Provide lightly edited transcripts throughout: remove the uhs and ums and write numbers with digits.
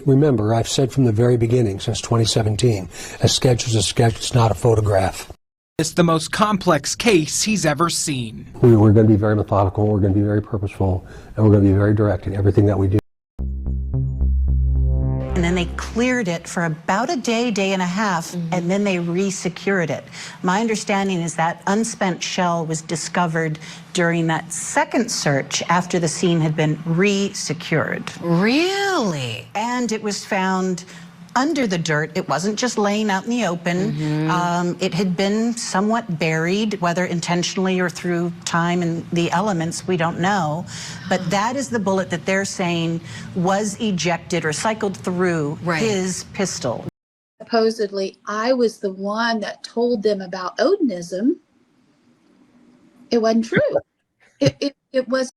Remember, I've said from the very beginning, since 2017, a sketch is a sketch, it's not a photograph. It's the most complex case he's ever seen. We're going to be very methodical, we're going to be very purposeful, and we're going to be very direct in everything that we do. And then they cleared it for about a day, day and a half, and then they re-secured it. My understanding is that unspent shell was discovered during that second search after the scene had been re-secured. Really? And it was found under the dirt. It wasn't just laying out in the open. It had been somewhat buried, whether intentionally or through time and the elements, we don't know. But that is the bullet that they're saying was ejected or cycled through his pistol. Supposedly, I was the one that told them about Odinism. It wasn't true. It was.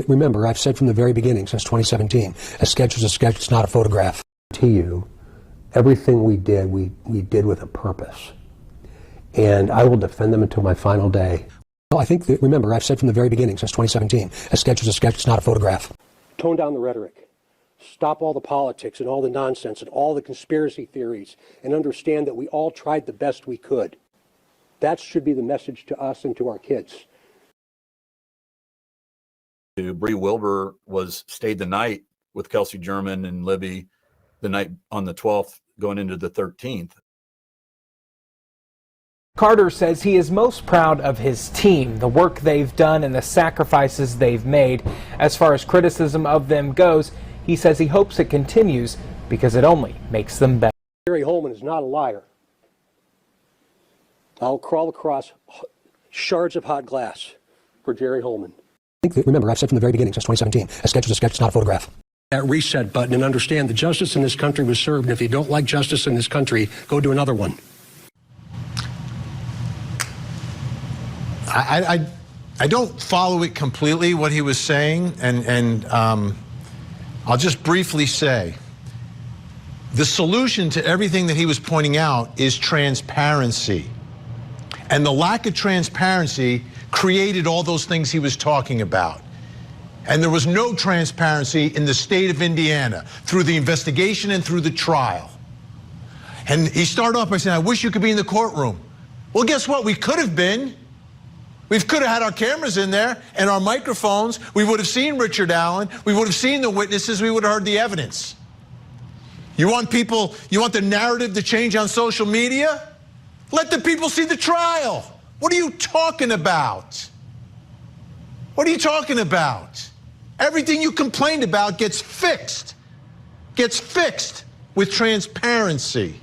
Remember, I've said from the very beginning, since 2017, a sketch is a sketch, it's not a photograph. To you, everything we did with a purpose. And I will defend them until my final day. Well, remember, I've said from the very beginning, since 2017, a sketch is a sketch, it's not a photograph. Tone down the rhetoric. Stop all the politics and all the nonsense and all the conspiracy theories, and understand that we all tried the best we could. That should be the message to us and to our kids. Bree Wilbur stayed the night with Kelsey German and Libby the night on the 12th going into the 13th. Carter says he is most proud of his team, the work they've done and the sacrifices they've made. As far as criticism of them goes, he says he hopes it continues because it only makes them better. Jerry Holman is not a liar. I'll crawl across shards of hot glass for Jerry Holman. Remember, I've said from the very beginning, since 2017, a sketch is a sketch, it's not a photograph. That reset button and understand that justice in this country was served, and if you don't like justice in this country, go do another one. I don't follow it completely, what he was saying, and I'll just briefly say, the solution to everything that he was pointing out is transparency. And the lack of transparency created all those things he was talking about. And there was no transparency in the state of Indiana through the investigation and through the trial. And he started off by saying, I wish you could be in the courtroom. Well, guess what? We could have been. We could have had our cameras in there and our microphones. We would have seen Richard Allen. We would have seen the witnesses. We would have heard the evidence. You want the narrative to change on social media? Let the people see the trial. What are you talking about? What are you talking about? Everything you complained about gets fixed with transparency,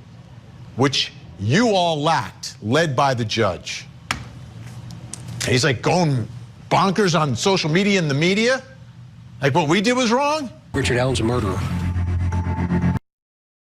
which you all lacked, led by the judge. And he's like going bonkers on social media and the media, like what we did was wrong. Richard Allen's a murderer.